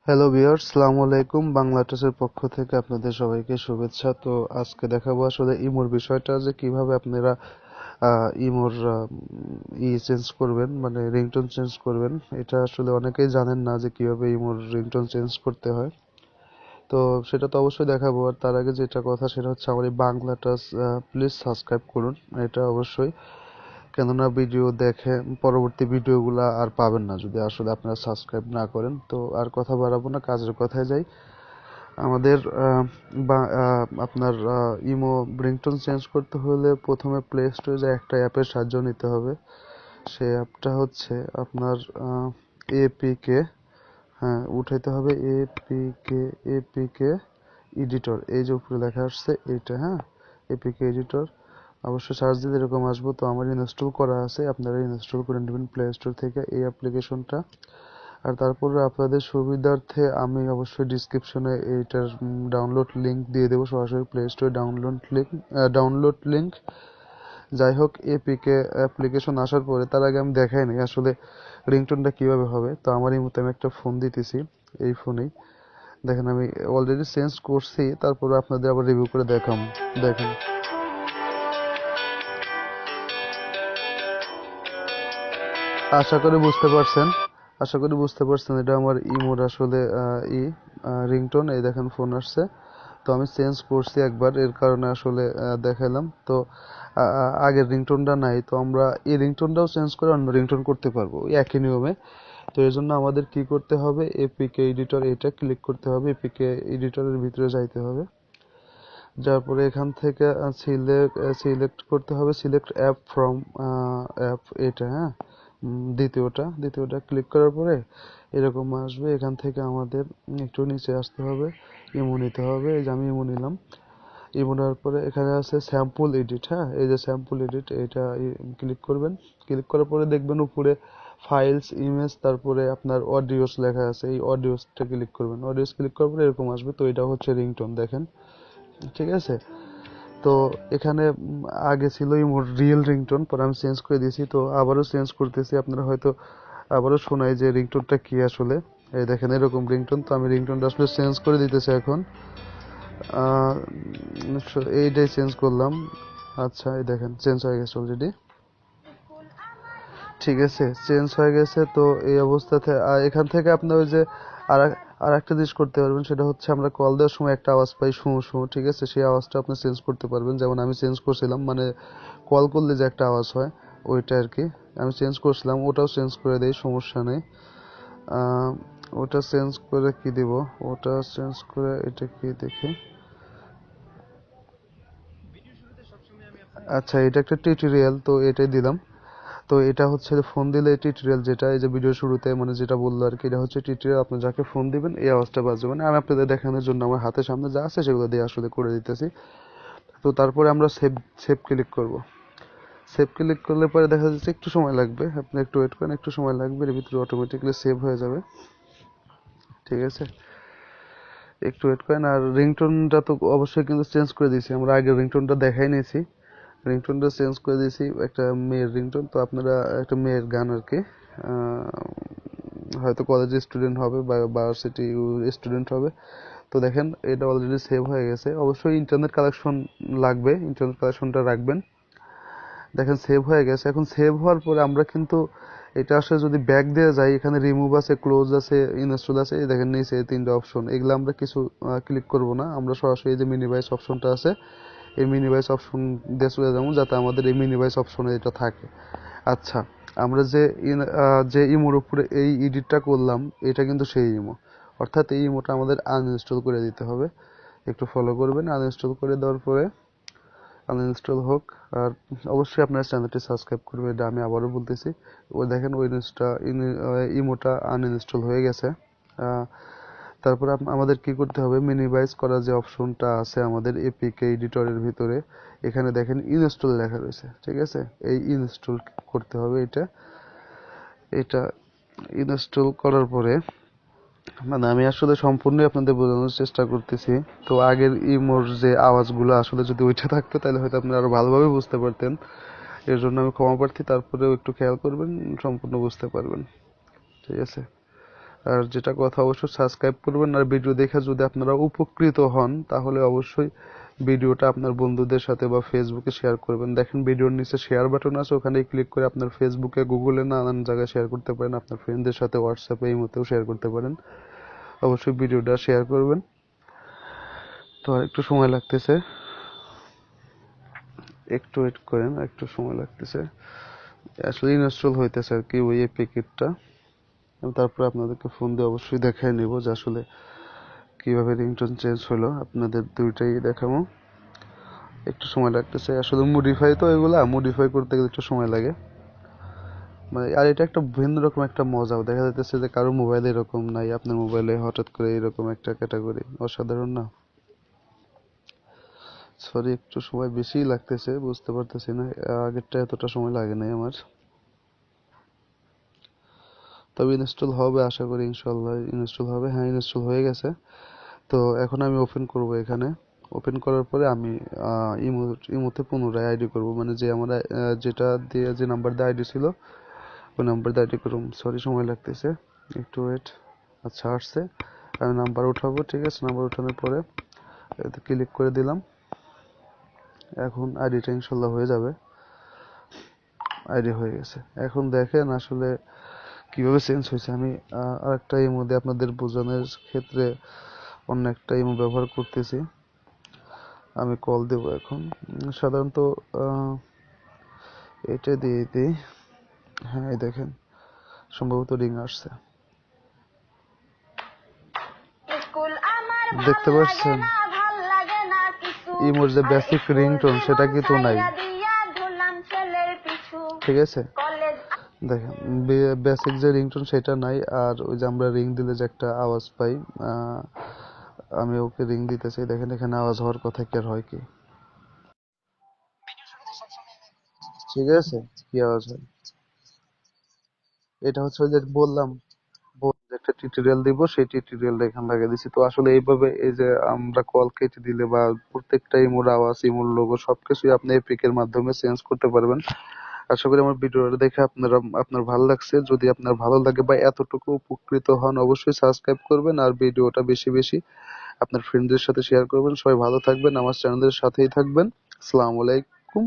Hello viewers, আসসালামু আলাইকুম। বাংলা টসের পক্ষ থেকে আপনাদের সবাইকে শুভেচ্ছা। তো আজকে দেখাবো আসলে ইমোর বিষয়টা, যে কিভাবে আপনারা ইমোর চেঞ্জ করবেন, মানে রিংটোন চেঞ্জ করবেন। এটা আসলে অনেকেই জানেন না যে কিভাবে ইমোর রিংটোন চেঞ্জ করতে হয়। তো সেটা তো অবশ্যই দেখাবো। আর তার আগে যেটা কথা, সেটা হচ্ছে আমার এই বাংলা টস প্লিজ সাবস্ক্রাইব করুন, এটা অবশ্যই। কেননা ভিডিও দেখে পরবর্তী ভিডিওগুলো আর পাবেন না যদি আসলে আপনারা সাবস্ক্রাইব না করেন। তো আর কথা বাড়াবো না, কাজের কথায় যাই। আমাদের আপনার ইমো রিংটোন চেঞ্জ করতে হলে প্রথমে প্লে স্টোরে যে একটা অ্যাপের সাহায্য নিতে হবে। সেই অ্যাপটা হচ্ছে আপনার এপিকে, হ্যাঁ উঠাইতে হবে। এপিকে এডিটর, এই যে উপরে লেখা আসছে এইটা, হ্যাঁ এপিকে এডিটর। অবশ্যই সার্চ দিলে এরকম আসবো। তো আমার ইনস্টল করা আছে, আপনারা ইনস্টল করে নেবেন প্লে স্টোর থেকে এই অ্যাপ্লিকেশনটা। আর তারপরে আপনাদের সুবিধার্থে আমি অবশ্যই ডিসক্রিপশনে এইটার ডাউনলোড লিংক দিয়ে দেবো, সরাসরি প্লে স্টোরে ডাউনলোড লিংক। যাই হোক, এপিকে অ্যাপ্লিকেশন আসার পরে, তার আগে আমি দেখাই নাই আসলে রিংটোনটা কিভাবে হবে। তো আমার এই মতো আমি একটা ফোন দিতেছি, এই ফোনেই দেখেন আমি অলরেডি চেঞ্জ করছি, তারপরে আপনাদের আবার রিভিউ করে দেখাম। দেখেন, আশা করি বুঝতে পারছেন। এটা আমার ইমোর আসলে রিংটোন। এই দেখেন ফোন আসছে। তো আমি চেঞ্জ করছি একবার, এর কারণে আসলে দেখালাম। তো আগের রিংটোনটা নাই, তো আমরা এই রিংটোনটাও চেঞ্জ করে অন্য রিংটোন করতে পারবো ওই একই নিয়মে। তো এর জন্য আমাদের কি করতে হবে, এপিকে এডিটর এটা ক্লিক করতে হবে, এপিকে এডিটরের ভিতরে যাইতে হবে। যার পরে এখান থেকে সিলেক্ট করতে হবে, সিলেক্ট অ্যাপ ফ্রম অ্যাপ, এটা হ্যাঁ দ্বিতীয়টা ক্লিক করার পরে এরকম আসবে। এখান থেকে আমাদের একটু নিচে আসতে হবে, ইমো নিতে হবে। এই যে আমি ইমো নিলাম। ইমো নেওয়ার পরে এখানে আছে স্যাম্পল এডিট, হ্যাঁ এই যে স্যাম্পল এডিট, এটা ক্লিক করবেন। ক্লিক করার পরে দেখবেন উপরে ফাইলস, ইমেজ, তারপরে আপনার অডিওস লেখা আছে, এই অডিওসটা ক্লিক করবেন। অডিওস ক্লিক করার পরে এরকম আসবে। তো এটা হচ্ছে রিংটোন, দেখেন ঠিক আছে। তো এখানে আগে ছিল ইমোর রিয়েল রিংটোন, পরে আমি চেঞ্জ করে দিয়েছি। তো আবারও চেঞ্জ করতেছি, আপনারা হয়তো আবারও শোনাই যে রিংটোনটা কি আসলে। এই দেখেন এরকম রিংটোন। তো আমি রিংটোনটা আসলে চেঞ্জ করে দিতেছি এখন। আহ, এইটাই চেঞ্জ করলাম। আচ্ছা, এই দেখেন চেঞ্জ হয়ে গেছে অলরেডি। ঠিক আছে, চেঞ্জ হয়ে গেছে। তো এই অবস্থাতে এখান থেকে আপনি ওই যে আর আর একটা জিনিস করতে পারবেন, সেটা হচ্ছে আমরা কল দেওয়ার সময় একটা আওয়াজ পাই, শু শু, ঠিক আছে, সেই আওয়াজটা আপনি চেঞ্জ করতে পারবেন। যেমন আমি চেঞ্জ করছিলাম, মানে কল করলে যে একটা আওয়াজ হয় ওইটা আর কি, আমি চেঞ্জ করছিলাম। ওটাও চেঞ্জ করে দেই, সমস্যা নেই। আহ, ওটা চেঞ্জ করে কি দিব, ওটা চেঞ্জ করে এটা কি দেখি। আচ্ছা, এটা একটা টিউটোরিয়াল, তো এটাই দিলাম। তো এটা হচ্ছে ফোন দিলে টিউটোরিয়াল, যেটা এই যে ভিডিও শুরুতে মানে যেটা বললো আর কি, এটা হচ্ছে টিউটোরিয়াল। আপনি যাকে ফোন দিবেন এই আওয়াজটা বাজবে। মানে আমি আপনাদের দেখানোর জন্য আমার হাতের সামনে যা আছে সেগুলো দিয়ে আসলে করে দিতেছি। তো তারপরে আমরা সেভ সেভ ক্লিক করব। সেভ ক্লিক করলে পরে দেখা যাচ্ছে একটু সময় লাগবে, আপনি একটু ওয়েট করেন, একটু সময় লাগবে, এর ভিতরে অটোমেটিকলি সেভ হয়ে যাবে। ঠিক আছে, একটু ওয়েট করেন। আর রিংটোনটা তো অবশ্যই কিন্তু চেঞ্জ করে দিয়েছি, আমরা আগে রিংটোনটা দেখাই নিয়েছি। রিংটোনটা চেঞ্জ করে দিয়েছি, একটা মেয়ের রিংটোন। তো আপনারা একটা মেয়ের গান আর কি, হয়তো কলেজ স্টুডেন্ট হবে বা ভার্সিটি স্টুডেন্ট হবে। তো দেখেন এটা অলরেডি সেভ হয়ে গেছে। অবশ্যই ইন্টারনেট কানেকশন লাগবে, ইন্টারনেট কানেকশনটা রাখবেন। দেখেন সেভ হয়ে গেছে। এখন সেভ হওয়ার পরে আমরা কিন্তু এটা আসলে যদি ব্যাক দিয়ে যাই, এখানে রিমুভ আছে, ক্লোজ আছে, ইনস্টল আছে, এই দেখেন নিচে এই তিনটা অপশন, এগুলো আমরা কিছু ক্লিক করব না। আমরা সরাসরি এই যে মিনিমাইজ অপশনটা আছে, এই মিনিমাইজ অপশন দিয়ে চলে যাবো, যাতে আমাদের এই মিনিমাইজ অপশনে এটা থাকে। আচ্ছা, আমরা যে ইমোর উপরে এই এডিটটা করলাম, এটা কিন্তু সেই ইমো, অর্থাৎ এই ইমোটা আমাদের আনইনস্টল করে দিতে হবে। একটু ফলো করবেন। আনইনস্টল করে দেওয়ার পরে আনইনস্টল হোক। আর অবশ্যই আপনার চ্যানেলটি সাবস্ক্রাইব করবেন, এটা আমি আবারও বলতেছি। ওই দেখেন ওই ইমোটা আনইনস্টল হয়ে গেছে। আহ, তারপর আমাদের কি করতে হবে, মিনিমাইজ করার যে অপশনটা আছে আমাদের এপিকে এডিটরের ভিতরে, এখানে দেখেন ইনস্টল লেখা রয়েছে, ঠিক আছে। এই ইনস্টল করতে হবে, এটা এটা ইনস্টল করার পরে, মানে আমি আসলে সম্পূর্ণই আপনাদের বোঝানোর চেষ্টা করতেছি। তো আগের ইমোর যে আওয়াজগুলো আসলে যদি ওইটা থাকতো, তাহলে হয়তো আপনারা আরো ভালোভাবে বুঝতে পারতেন। এর জন্য আমি ক্ষমা প্রার্থী, তারপরেও একটু খেয়াল করবেন, সম্পূর্ণ বুঝতে পারবেন। ঠিক আছে। আর যেটা কথা, অবশ্যই সাবস্ক্রাইব করবেন। আর ভিডিও দেখে যদি আপনারা উপকৃত হন তাহলে অবশ্যই ভিডিওটা আপনার বন্ধুদের সাথে বা ফেসবুকে শেয়ার করবেন। দেখেন ভিডিওর নিচে শেয়ার বাটন আছে, ওখানে ক্লিক করে আপনার ফেসবুকে, গুগলে, নানান জায়গায় শেয়ার করতে পারেন। আপনার ফ্রেন্ডদের সাথে হোয়াটসঅ্যাপে, ইমোতেও শেয়ার করতে পারেন। অবশ্যই ভিডিওটা শেয়ার করবেন। তো আর একটু সময় লাগতেছে, একটু ওয়েট করেন, একটু সময় লাগতেছে। আসলে ইনস্টল হইতেছে আর কি ওই প্যাকেটটা। তারপরে আপনাদেরকে ফোন দিয়ে অবশ্যই দেখাই নিব যে আসলে কিভাবে রিংটোন চেঞ্জ হলো। আপনাদের দুইটাই দেখাবো। একটু সময় লাগতেছে, আসলে মডিফাই তো, এগুলা মডিফাই করতে গেলে একটু সময় লাগে। মানে আর এটা একটা ভিন্ন রকম একটা মজাও, দেখা যাইতেছে যে কারো মোবাইলে এরকম নাই, আপনার মোবাইলে হঠাৎ করে এরকম একটা ক্যাটাগরি, অসাধারণ না? সরি, একটু সময় বেশিই লাগতেছে, বুঝতে পারতেছি না, আগেরটা এতটা সময় লাগে নাই আমার। তবে ইনস্টল হবে আশা করি, ইনশাল্লাহ ইনস্টল হবে। হ্যাঁ, ইনস্টল হয়ে গেছে। তো এখন আমি ওপেন করব এখানে। ওপেন করার পরে আমি ইমোতে পুনরায় আইডি করব, মানে যে আমার যেটা দিয়ে, যে নাম্বার দিয়ে আইডি ছিল ওই নাম্বার দিয়ে আইডি করব। সরি, সময় লাগতেছে, একটু ওয়েট। আচ্ছা, আসছে। আমি নাম্বার উঠাবো, ঠিক আছে। নাম্বার উঠানোর পরে এতে ক্লিক করে দিলাম। এখন আইডিটা ইনশাল্লাহ হয়ে যাবে। আইডি হয়ে গেছে। এখন দেখেন আসলে কিভাবে চেঞ্জ হয়েছে। আমি আরেকটা ইমো দিয়ে আপনাদের বোঝানোর ক্ষেত্রে অন্য একটা ইমো ব্যবহার করতেছি। আমি কল দেব এখন। সাধারণত এটা দিয়ে দিই। হ্যাঁ, এই দেখেন, সম্ভবত রিং আসছে। দেখতে পাচ্ছেন ইমোর যে বেসিক রিংটোন সেটা কিন্তু নাই, ঠিক আছে। দেখেন বেসিক যে রিংটোন সেটা নাই। আর ওই যে আমরা রিং দিলে যে একটা আওয়াজ পাই, আমি ওকে রিং দিতেছি, দেখেন এখানে আওয়াজ হওয়ার কথা, কি আর হয় কি? ঠিক আছে, কি আওয়াজ হয়? এটা হচ্ছে ওই যে বললাম, যে একটা টিউটোরিয়াল দিব, সেই টিউটোরিয়ালটা এখানে লাগিয়ে দিছি। তো আসলে এইভাবে এই যে আমরা কল কেটে দিলে বা প্রত্যেকটা ইমোর আওয়াজ, ইমোর লোগো সবকিছুই আপনি এপিকের মাধ্যমে চেঞ্জ করতে পারবেন। আশা করি আমার ভিডিওটা দেখে আপনার ভালো লাগছে। যদি আপনার ভালো লাগে বা এতটুকু উপকৃত হন, অবশ্যই সাবস্ক্রাইব করবেন আর ভিডিওটা বেশি বেশি আপনার ফ্রেন্ডদের সাথে শেয়ার করবেন। সবাই ভালো থাকবেন, আমার চ্যানেলের সাথেই থাকবেন। আসসালামু আলাইকুম।